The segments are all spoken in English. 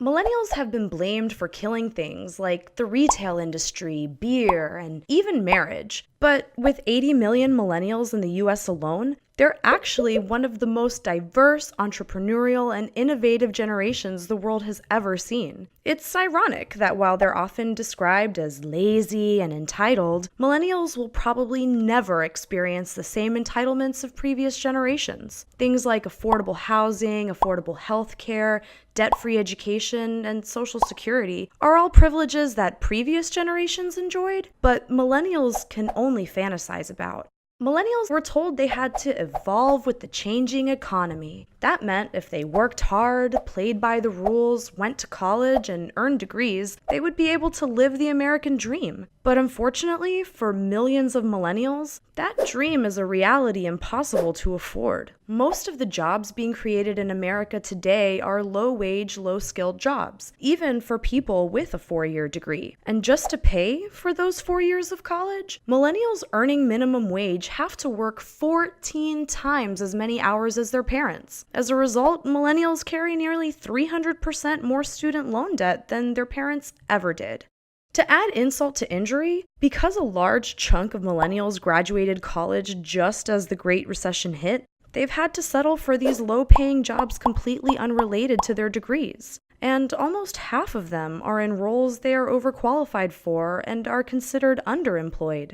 Millennials have been blamed for killing things like the retail industry, beer, and even marriage. But with 80 million millennials in the US alone, they're actually one of the most diverse, entrepreneurial, and innovative generations the world has ever seen. It's ironic that while they're often described as lazy and entitled, millennials will probably never experience the same entitlements of previous generations. Things like affordable housing, affordable health care, debt-free education, and social security are all privileges that previous generations enjoyed, but millennials can only fantasize about. Millennials were told they had to evolve with the changing economy. That meant if they worked hard, played by the rules, went to college, and earned degrees, they would be able to live the American dream. But unfortunately, for millions of millennials, that dream is a reality impossible to afford. Most of the jobs being created in America today are low-wage, low-skilled jobs, even for people with a 4-year degree. And just to pay for those 4 years of college, millennials earning minimum wage have to work 14 times as many hours as their parents. As a result, millennials carry nearly 300% more student loan debt than their parents ever did. To add insult to injury, because a large chunk of millennials graduated college just as the Great Recession hit, they've had to settle for these low-paying jobs completely unrelated to their degrees. And almost half of them are in roles they are overqualified for and are considered underemployed.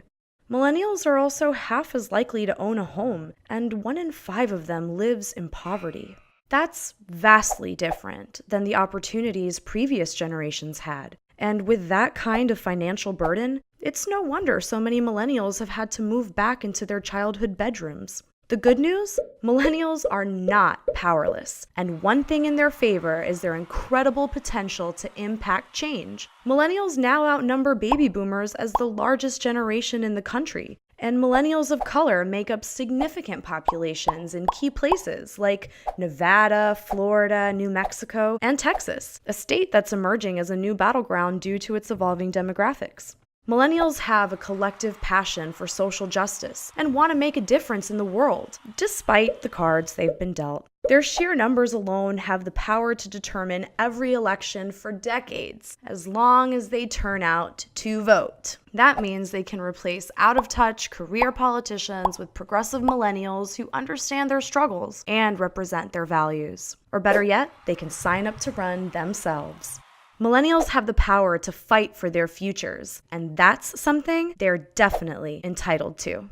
Millennials are also half as likely to own a home, and 1 in 5 of them lives in poverty. That's vastly different than the opportunities previous generations had. And with that kind of financial burden, it's no wonder so many millennials have had to move back into their childhood bedrooms. The good news? Millennials are not powerless, and one thing in their favor is their incredible potential to impact change. Millennials now outnumber baby boomers as the largest generation in the country, and millennials of color make up significant populations in key places like Nevada, Florida, New Mexico, and Texas, a state that's emerging as a new battleground due to its evolving demographics. Millennials have a collective passion for social justice and want to make a difference in the world, despite the cards they've been dealt. Their sheer numbers alone have the power to determine every election for decades, as long as they turn out to vote. That means they can replace out-of-touch career politicians with progressive millennials who understand their struggles and represent their values. Or better yet, they can sign up to run themselves. Millennials have the power to fight for their futures, and that's something they're definitely entitled to.